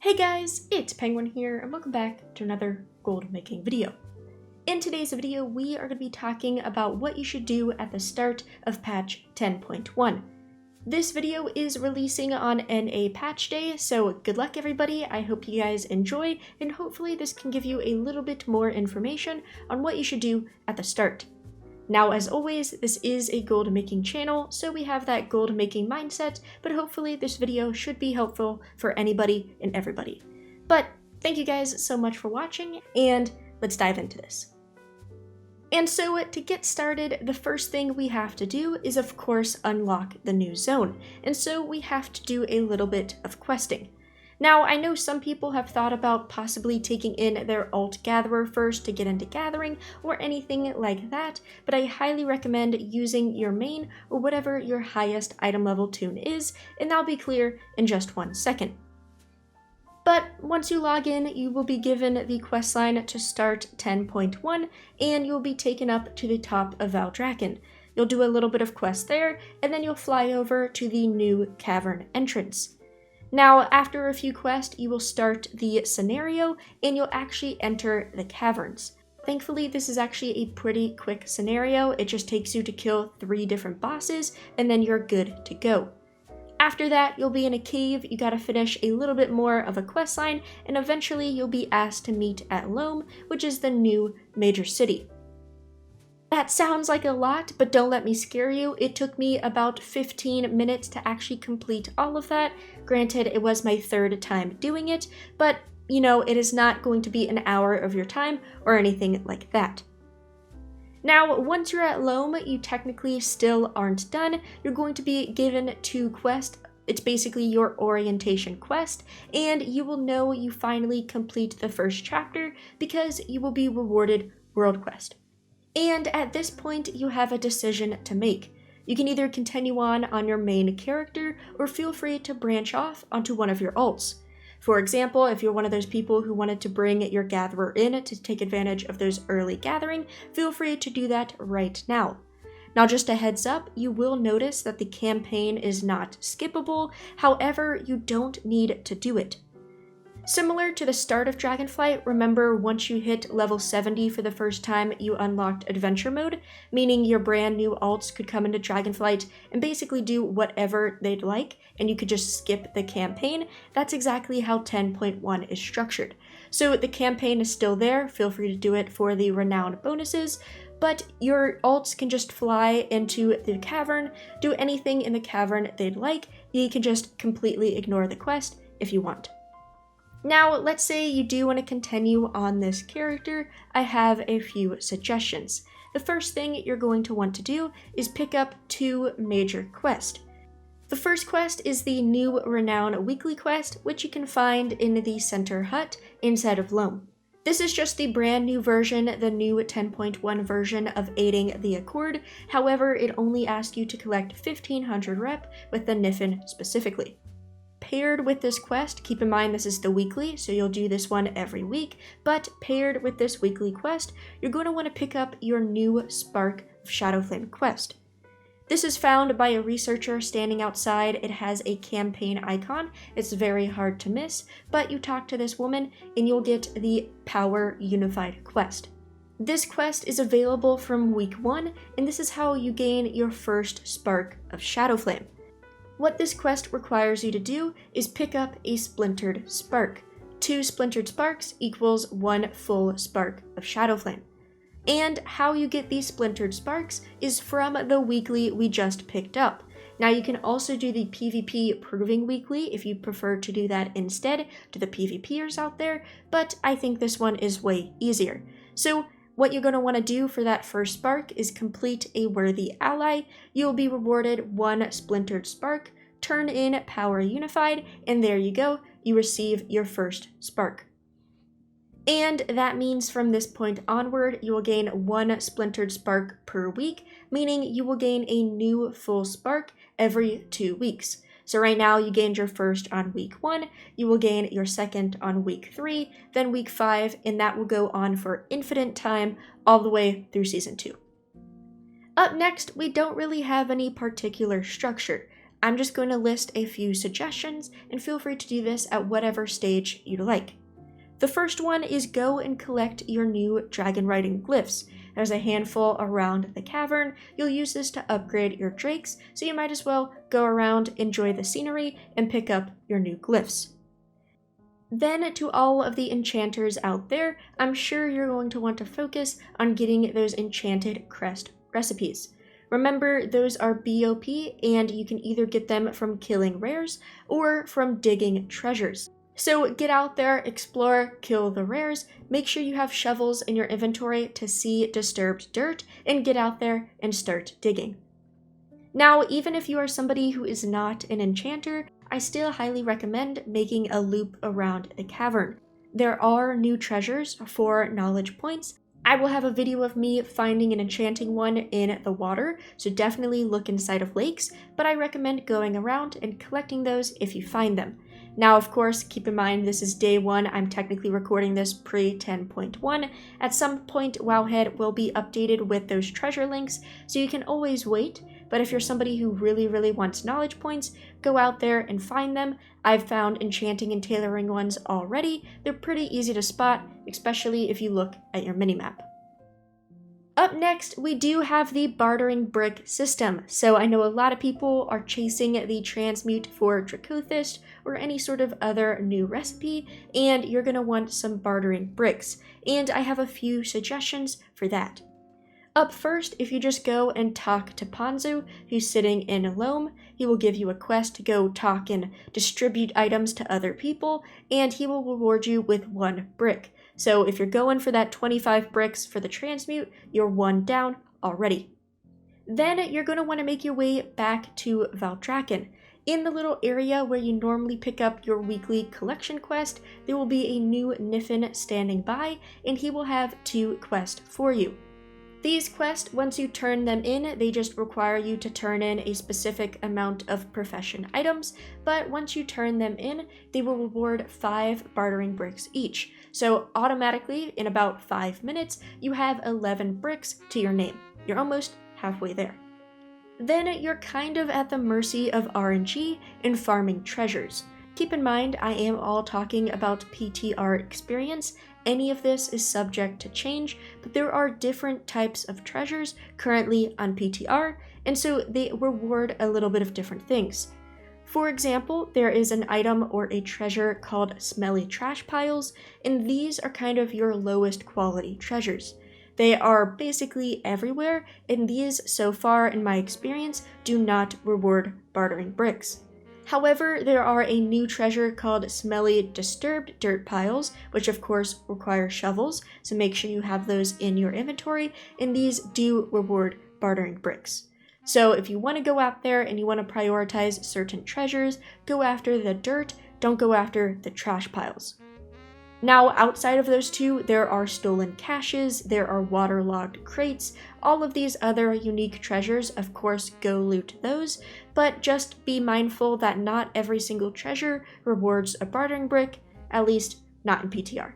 Hey guys, it's Penguin here, and welcome back to another gold making video. In today's video, we are going to be talking about what you should do at the start of patch 10.1. This video is releasing on NA patch day, so good luck everybody. I hope you guys enjoy, and hopefully this can give you a little bit more information on what you should do at the start. Now, as always, this is a gold making channel, so we have that gold making mindset, but hopefully this video should be helpful for anybody and everybody. But thank you guys so much for watching, and let's dive into this. And so to get started, the first thing we have to do is of course unlock the new zone, and so we have to do a little bit of questing. Now, I know some people have thought about possibly taking in their alt gatherer first to get into gathering or anything like that, but I highly recommend using your main or whatever your highest item level toon is, and that'll be clear in just 1 second. But once you log in, you will be given the questline to start 10.1, and you'll be taken up to the top of Valdrakken. You'll do a little bit of quest there, and then you'll fly over to the new cavern entrance. Now, after a few quests, you will start the scenario, and you'll actually enter the caverns. Thankfully, this is actually a pretty quick scenario. It just takes you to kill 3 different bosses, and then you're good to go. After that, you'll be in a cave, you gotta finish a little bit more of a questline, and eventually you'll be asked to meet at Loam, which is the new major city. That sounds like a lot, but don't let me scare you. It took me about 15 minutes to actually complete all of that. Granted, it was my 3rd time doing it, but you know, it is not going to be an hour of your time or anything like that. Now, once you're at Loam, you technically still aren't done. You're going to be given 2 quests. It's basically your orientation quest, and you will know you finally complete the first chapter because you will be rewarded World Quest. And at this point, you have a decision to make. You can either continue on your main character, or feel free to branch off onto one of your alts. For example, if you're one of those people who wanted to bring your gatherer in to take advantage of those early gathering, feel free to do that right now. Now, just a heads up, you will notice that the campaign is not skippable, however, you don't need to do it. Similar to the start of Dragonflight, remember once you hit level 70 for the first time, you unlocked adventure mode, meaning your brand new alts could come into Dragonflight and basically do whatever they'd like, and you could just skip the campaign. That's exactly how 10.1 is structured. So the campaign is still there, feel free to do it for the Renown bonuses, but your alts can just fly into the cavern, do anything in the cavern they'd like. You can just completely ignore the quest if you want. Now, let's say you do want to continue on this character. I have a few suggestions. The first thing you're going to want to do is pick up 2 major quests. The first quest is the new Renown weekly quest, which you can find in the center hut inside of Loam. This is just the brand new version, the new 10.1 version of Aiding the Accord. However, it only asks you to collect 1500 rep with the Niffin specifically. Paired with this quest, keep in mind this is the weekly, so you'll do this one every week, but paired with this weekly quest, you're going to want to pick up your new Spark of Shadowflame quest. This is found by a researcher standing outside. It has a campaign icon. It's very hard to miss, but you talk to this woman and you'll get the Power Unified quest. This quest is available from week 1, and this is how you gain your first Spark of Shadowflame. What this quest requires you to do is pick up a Splintered Spark. 2 Splintered Sparks equals 1 full Spark of Shadowflame. And how you get these Splintered Sparks is from the weekly we just picked up. Now, you can also do the PvP Proving Weekly if you prefer to do that instead to the PvPers out there, but I think this one is way easier. So what you're going to want to do for that first spark is complete a worthy ally. You'll be rewarded 1 Splintered Spark, turn in Power Unified, and there you go, you receive your first spark. And that means from this point onward, you will gain 1 Splintered Spark per week, meaning you will gain a new full spark every 2 weeks. So right now you gained your first on week 1, you will gain your second on week 3, then week 5, and that will go on for infinite time all the way through season 2. Up next, we don't really have any particular structure. I'm just going to list a few suggestions, and feel free to do this at whatever stage you'd like. The first one is go and collect your new Dragonriding Glyphs. There's a handful around the cavern. You'll use this to upgrade your drakes, so you might as well go around, enjoy the scenery, and pick up your new glyphs. Then to all of the enchanters out there, I'm sure you're going to want to focus on getting those Enchanted Crest recipes. Remember, those are BOP, and you can either get them from killing rares or from digging treasures. So get out there, explore, kill the rares, make sure you have shovels in your inventory to see disturbed dirt, and get out there and start digging. Now, even if you are somebody who is not an enchanter, I still highly recommend making a loop around the cavern. There are new treasures for knowledge points. I will have a video of me finding and enchanting one in the water, so definitely look inside of lakes, but I recommend going around and collecting those if you find them. Now, of course, keep in mind this is day 1. I'm technically recording this pre-10.1. At some point, Wowhead will be updated with those treasure links, so you can always wait. But if you're somebody who really wants knowledge points, go out there and find them. I've found enchanting and tailoring ones already. They're pretty easy to spot, especially if you look at your minimap. Up next, we do have the Bartering Brick system. So I know a lot of people are chasing the transmute for Dracothist or any sort of other new recipe, and you're going to want some Bartering Bricks. And I have a few suggestions for that. Up first, if you just go and talk to Ponzu, who's sitting in Loam, he will give you a quest to go talk and distribute items to other people, and he will reward you with 1 brick. So if you're going for that 25 bricks for the transmute, you're 1 down already. Then you're going to want to make your way back to Valdrakken. In the little area where you normally pick up your weekly collection quest, there will be a new Niffin standing by, and he will have 2 quests for you. These quests, once you turn them in, they just require you to turn in a specific amount of profession items, but once you turn them in, they will reward 5 bartering bricks each. So automatically, in about 5 minutes, you have 11 bricks to your name. You're almost halfway there. Then you're kind of at the mercy of RNG and farming treasures. Keep in mind, I am all talking about PTR experience. Any of this is subject to change, but there are different types of treasures currently on PTR, and so they reward a little bit of different things. For example, there is an item or a treasure called Smelly Trash Piles, and these are kind of your lowest quality treasures. They are basically everywhere, and these, so far in my experience, do not reward bartering bricks. However, there are a new treasure called Smelly Disturbed Dirt Piles, which of course require shovels, so make sure you have those in your inventory, and these do reward bartering bricks. So if you want to go out there and you want to prioritize certain treasures, go after the dirt, don't go after the trash piles. Now, outside of those 2, there are stolen caches, there are waterlogged crates, all of these other unique treasures, of course, go loot those, but just be mindful that not every single treasure rewards a bartering brick, at least not in PTR.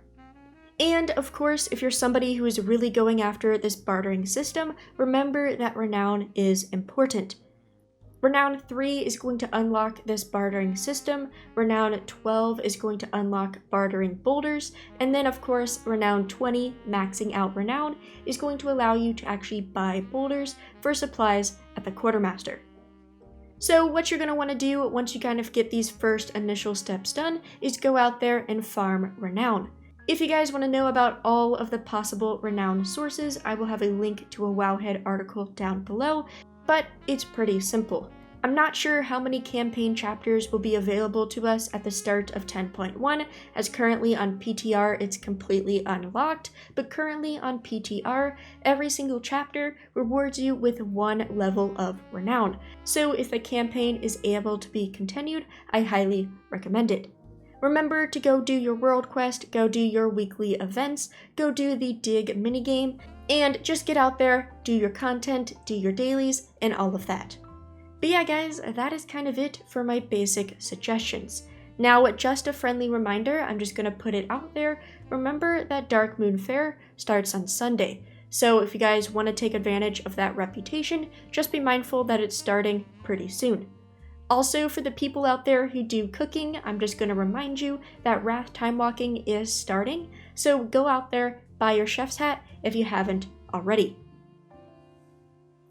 And of course, if you're somebody who is really going after this bartering system, remember that Renown is important. Renown 3 is going to unlock this bartering system, Renown 12 is going to unlock bartering boulders, and then of course Renown 20, maxing out Renown, is going to allow you to actually buy boulders for supplies at the quartermaster. So what you're going to want to do once you kind of get these first initial steps done is go out there and farm Renown. If you guys want to know about all of the possible Renown sources, I will have a link to a Wowhead article down below. But it's pretty simple. I'm not sure how many campaign chapters will be available to us at the start of 10.1, as currently on PTR it's completely unlocked, but currently on PTR, every single chapter rewards you with 1 level of Renown. So if the campaign is able to be continued, I highly recommend it. Remember to go do your world quest, go do your weekly events, go do the dig minigame, and just get out there, do your content, do your dailies, and all of that. But yeah guys, that is kind of it for my basic suggestions. Now, just a friendly reminder, I'm just going to put it out there, remember that Dark Moon Fair starts on Sunday. So if you guys want to take advantage of that reputation, just be mindful that it's starting pretty soon. Also, for the people out there who do cooking, I'm just going to remind you that Wrath Time Walking is starting, so go out there, buy your chef's hat if you haven't already.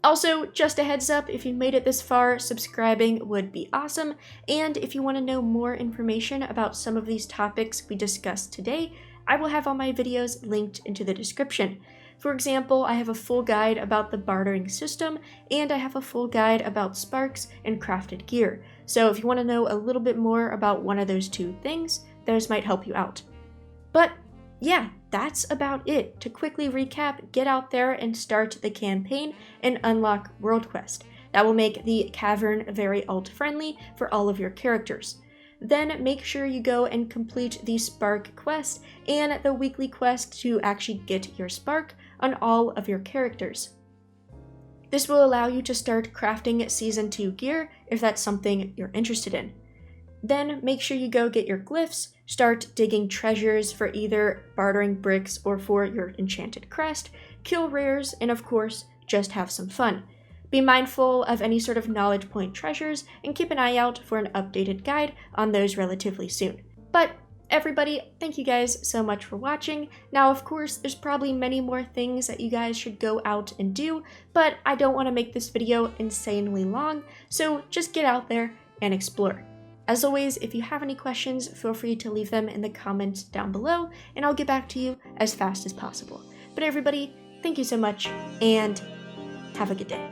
Also, just a heads up, if you made it this far, subscribing would be awesome, and if you want to know more information about some of these topics we discussed today, I will have all my videos linked into the description. For example, I have a full guide about the bartering system, and I have a full guide about sparks and crafted gear. So if you want to know a little bit more about one of those two things, those might help you out. But yeah, that's about it. To quickly recap, get out there and start the campaign and unlock World Quest. That will make the cavern very alt-friendly for all of your characters. Then make sure you go and complete the Spark quest and the weekly quest to actually get your Spark on all of your characters. This will allow you to start crafting Season 2 gear if that's something you're interested in. Then make sure you go get your glyphs, start digging treasures for either Bartering Bricks or for your Enchanted Crest, kill rares, and of course, just have some fun. Be mindful of any sort of knowledge point treasures and keep an eye out for an updated guide on those relatively soon. But everybody, thank you guys so much for watching. Now, of course, there's probably many more things that you guys should go out and do, but I don't want to make this video insanely long, so just get out there and explore. As always, if you have any questions, feel free to leave them in the comments down below, and I'll get back to you as fast as possible. But everybody, thank you so much, and have a good day.